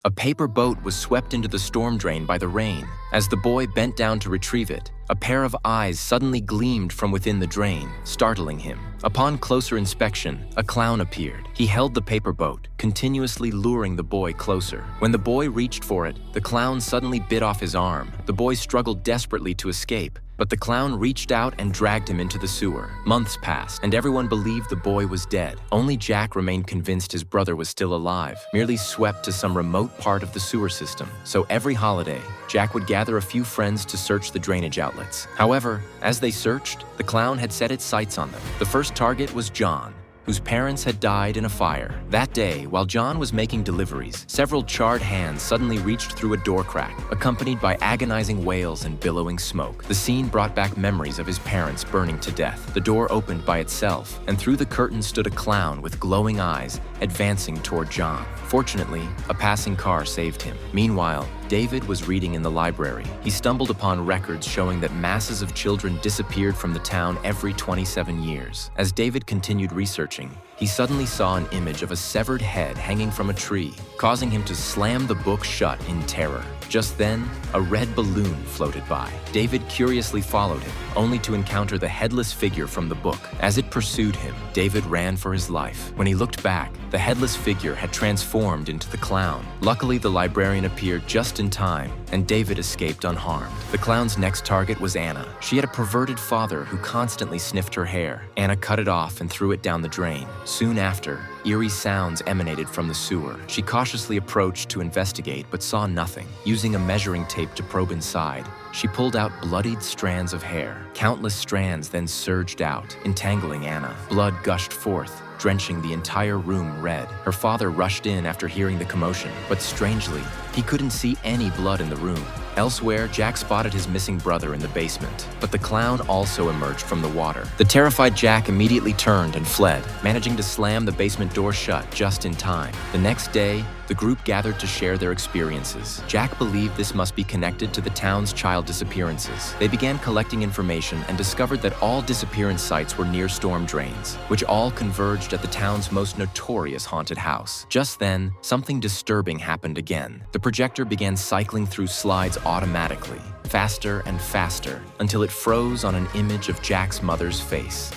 A paper boat was swept into the storm drain by the rain. As the boy bent down to retrieve it, a pair of eyes suddenly gleamed from within the drain, startling him. Upon closer inspection, a clown appeared. He held the paper boat, continuously luring the boy closer. When the boy reached for it, the clown suddenly bit off his arm. The boy struggled desperately to escape, but the clown reached out and dragged him into the sewer. Months passed, and everyone believed the boy was dead. Only Jack remained convinced his brother was still alive, merely swept to some remote part of the sewer system. So every holiday, Jack would gather a few friends to search the drainage outlets. However, as they searched, the clown had set its sights on them. The first target was John, whose parents had died in a fire. That day, while John was making deliveries, several charred hands suddenly reached through a door crack, accompanied by agonizing wails and billowing smoke. The scene brought back memories of his parents burning to death. The door opened by itself, and through the curtain stood a clown with glowing eyes, advancing toward John. Fortunately, a passing car saved him. Meanwhile, David was reading in the library. He stumbled upon records showing that masses of children disappeared from the town every 27 years. As David continued researching, he suddenly saw an image of a severed head hanging from a tree, causing him to slam the book shut in terror. Just then, a red balloon floated by. David curiously followed him, only to encounter the headless figure from the book. As it pursued him, David ran for his life. When he looked back, the headless figure had transformed into the clown. Luckily, the librarian appeared just in time, and David escaped unharmed. The clown's next target was Anna. She had a perverted father who constantly sniffed her hair. Anna cut it off and threw it down the drain. Soon after, eerie sounds emanated from the sewer. She cautiously approached to investigate but saw nothing. Using a measuring tape to probe inside, she pulled out bloodied strands of hair. Countless strands then surged out, entangling Anna. Blood gushed forth, drenching the entire room red. Her father rushed in after hearing the commotion, but strangely, he couldn't see any blood in the room. Elsewhere, Jack spotted his missing brother in the basement, but the clown also emerged from the water. The terrified Jack immediately turned and fled, managing to slam the basement door shut just in time. The next day, the group gathered to share their experiences. Jack believed this must be connected to the town's child disappearances. They began collecting information and discovered that all disappearance sites were near storm drains, which all converged at the town's most notorious haunted house. Just then, something disturbing happened again. The projector began cycling through slides automatically, faster and faster, until it froze on an image of Jack's mother's face.